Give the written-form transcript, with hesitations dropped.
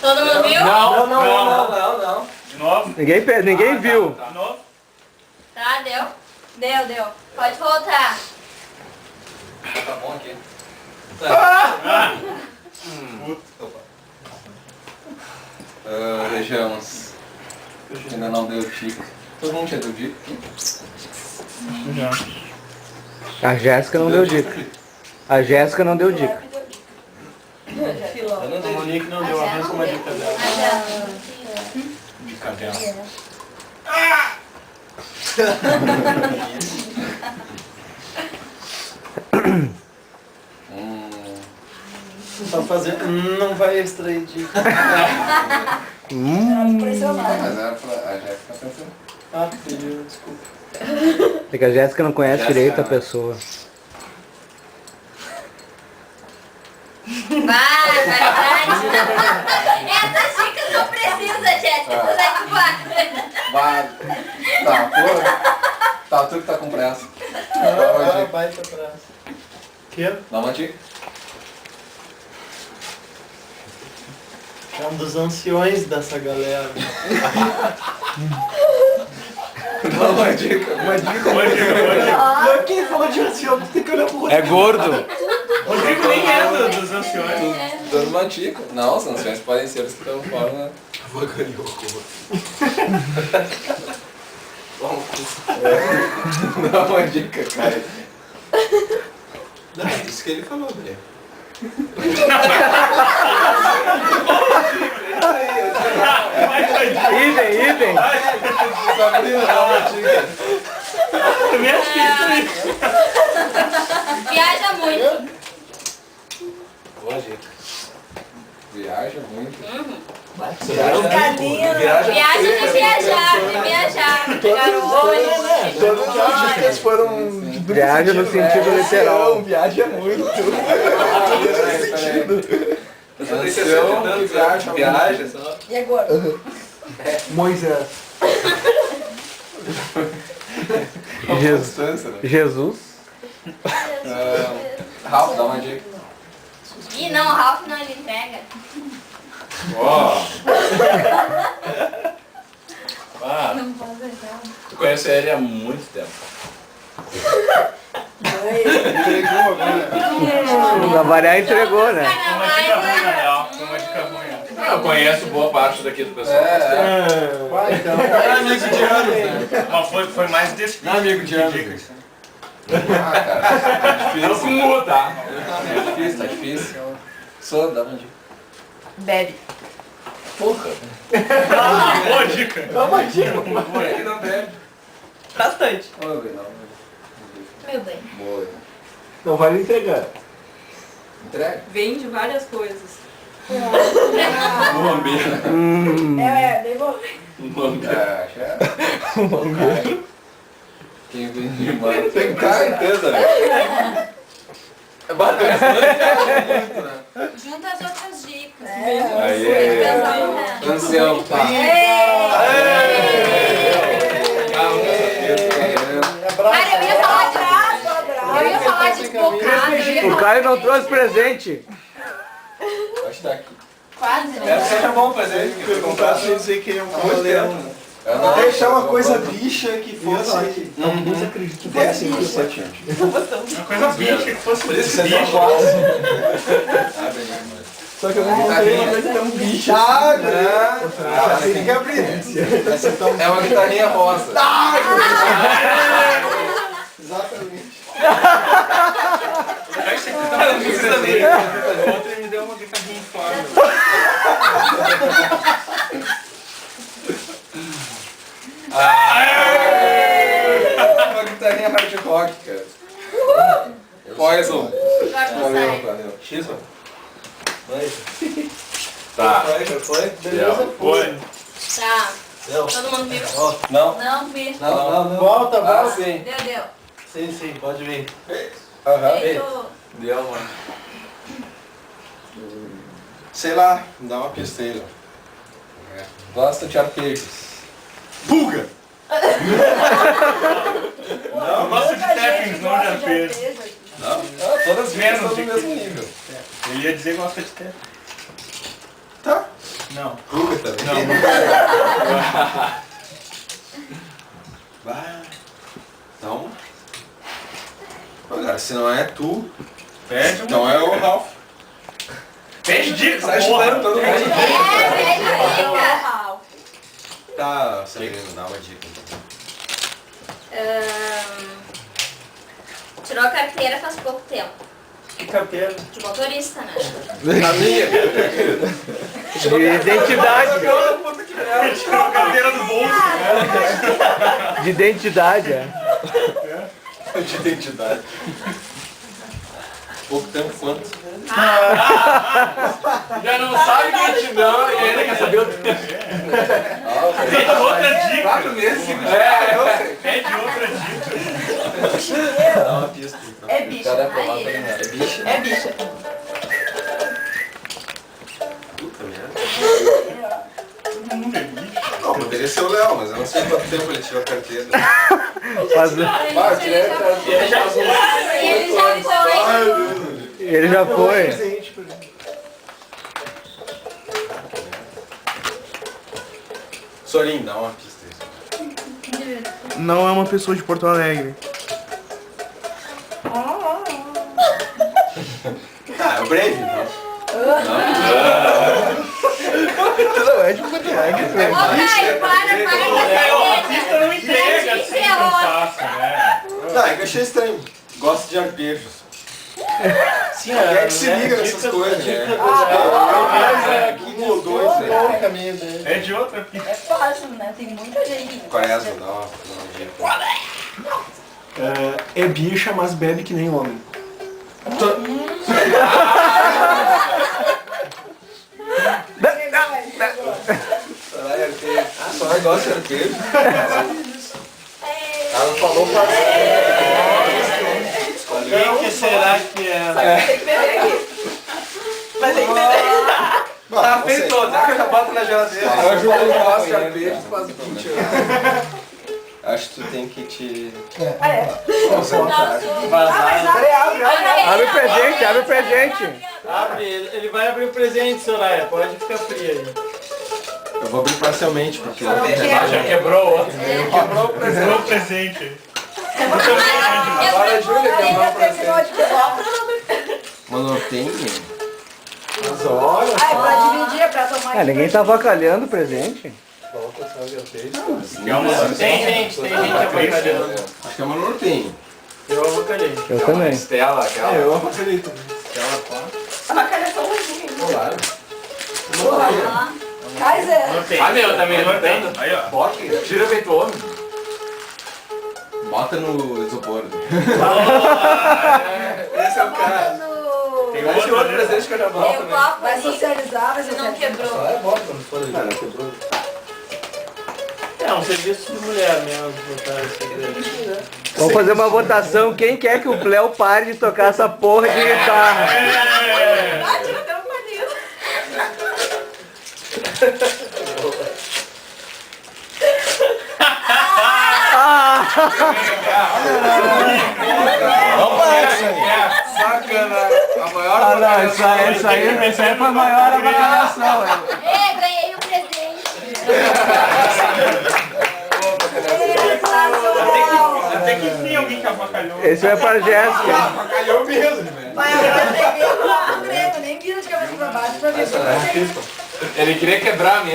Todo mundo viu? Não. De novo? Ninguém viu. Tá. De novo? Tá, deu? Deu. Pode voltar. Tá bom aqui. Vejamos. Ainda não deu tique. Todo mundo já deu dica aqui? Já. A Jéssica não deu dica. A Jéssica não deu dica. Eu não dei Monique não deu a mesma dica dela. Dica dela. Tá fazendo. Não vai extrair dica. Mas era pra a Jéssica pensando. Ah, pediu, desculpa. É que a Jéssica não conhece Jéssica, direito a pessoa. Vai, essas dicas não precisa, Jéssica. Tu vai que vai. Vai. Tá, pô. Tá, tu que tá com pressa. Vai pra trás. Que? Dá uma dica. É um dos anciões dessa galera. Dá uma dica. Uma dica. Mas quem falou de ancião? Tem que olhar pro outro. É gordo. O Rodrigo nem é dos anciões. Dando uma dica. Não, os anciões podem ser os que estão fora, né? Dá uma dica, cara. Não, isso que ele falou, né? Idem. Sabrina, dá uma dica. Também acho que isso aí. Viaja muito. Boa dica. Viaja muito. Viaja de viajar. Garoto. Todas as dicas foram... Viaja no sentido literal. Viaja muito. Ancião que viaja só. E agora? Moisés. Jesus. Ralph, dá uma dica. Ih, não, o Ralph não ele entrega. Ó. Não posso entrar. Tu conhece ele há muito tempo. A Maria entregou, né? Foi uma dica ruim, na real. Foi uma dica ruim. Eu conheço boa parte daqui do pessoal. Vai então. É amigo de anos, né? Mas foi mais desse Não é amigo de anos. dicas. Ah, cara. Tá Eu não fumo, tá? difícil, tá difícil. Só dá uma dica. Bebe. Porra. Boa dica. Dá uma dica. Por que não bebe? Bastante. Não, não. Meu bem. Boa. Não vale entregar. Entrega. Vende várias coisas. Lambeira. Ah, já. Quem vende mais tem certeza, né? Bateu muito, né? Junta as outras dicas. Aí, ancião, tá. Cara, eu ia falar de graça. Eu ia falar de desbocado. O Caio não trouxe presente. Acho que tá aqui. Quase, né? Deve ser bom fazer. Perguntar se dizer que ele é um cavaleiro. Deixar uma coisa bicha que fosse. Não acredito que fosse assim. Uma coisa bicha que fosse Por isso bicho. Só que eu não encontrei uma coisa tão bicha. Tem que abrir. É uma guitarrinha rosa. Exatamente. Ontem me deu uma guitarrinha em forma. Uma guitarrinha hard rock, cara. Poison. Valeu. X, ó. Vai. Tá. Já foi? Beleza, foi. Tá. Deu. Todo mundo viu? Não. Não vi. Não. Volta. Sim. Deu. Sim, pode vir. Feito. Deu, mano. Sei lá, dá uma pisteira. Gosto de arpejos. Pulga! Eu gosto de técnicos, não de arpejos. Todas menos estão de no mesmo nível. Ele ia dizer que gosta de técnicos. Tá. Não. Ruga também. Não. Vai. Então. Agora, se não é tu, Pede um. então é o Ralph. Pede dica, Tá ajudando todo mundo. É, Tá, Sabrina, dá uma dica então. tirou a carteira faz pouco tempo. Que carteira? De motorista, né? A minha. De identidade. Tirou a carteira do bolso. De identidade, é. De identidade. Pouco tempo quanto? Já não sabe quem te não e ainda quer saber outra. Pede outra dica. 4 meses. Pede outra dica. Dá uma pista então. É bicha. Cada aprovado Aí. pra ganhar. É bicha? É bicha. Puta merda. Não, poderia ser o Léo, mas eu não sei quanto tempo ele tirou a carteira. Faz- Vai, tirei a carteira. Ele já foi. Ele já foi. Sorin, dá uma pista aí. Não é uma pessoa de Porto Alegre. Ah, é o Brave, então. Não é de Porto Alegre. Ô, Caio, para. A pista não entrega assim tão fácil, né? Não, é que eu achei estranho. Gosto de arpejos. Sim, Quem é que se liga nessas coisas, né? Um ou dois, né? Qual o caminho dele? É de outra pista. É fácil, né? Tem muita gente. Qual é essa? Dá uma dica. É bicha, mas bebe que nem homem. Ah, só negócio de arpejo. Ela falou pra Quem que será que é? Tem que beber aqui. Mas tem que beber. Tá feito todo, já que eu já boto na geladeira. Eu ajudo eu ele a gosto de apanhar, arpejo, né? faz 20 anos. Acho que tu tem que te concentrar. Abre o presente, abre o presente. Abre, ele vai abrir o presente, Soraya. Pode ficar fria aí. Eu vou abrir parcialmente, porque eu Já quebrou o outro. Quebrou o presente. Agora a Júlia quebrou o presente. Mano, tem. Mas olha Ah, é pra dividir, é pra tomar. Ah, ninguém tá avacalhando o presente. Volta só de arpejo. Tem gente avacalhando. Acho que é uma nortenho. Eu avacalhei. Eu também. Estela, aquela. Eu avacalhei também. A bacalhação ruim. Claro. Kaiser. Ah, meu, tá me levantando. Aí, ó. Bota, Tira feito homem. bota no isopor. Esse é o cara. Tem outro presente que eu já Tem o copo Vai ali, socializar, vai se não socializar. quebrou. Só é bota quando for ali. Cara, quebrou. É um serviço de mulher mesmo, botar esse Vamos fazer uma votação. Quem quer que o Cléo pare de tocar essa porra de guitarra? Ah, tira até um paninho. Vamos parar isso aí. Sacana. A maior Ah, não, isso aí foi maior avacalhação. Ganhei um presente. Até que enfim alguém que avacalhou. Esse vai pra Jéssica. Avacalhou mesmo, velho. Vai, eu peguei o prêmio, nem vira de cabeça pra baixo pra ver se eu Ele queria quebrar mesmo.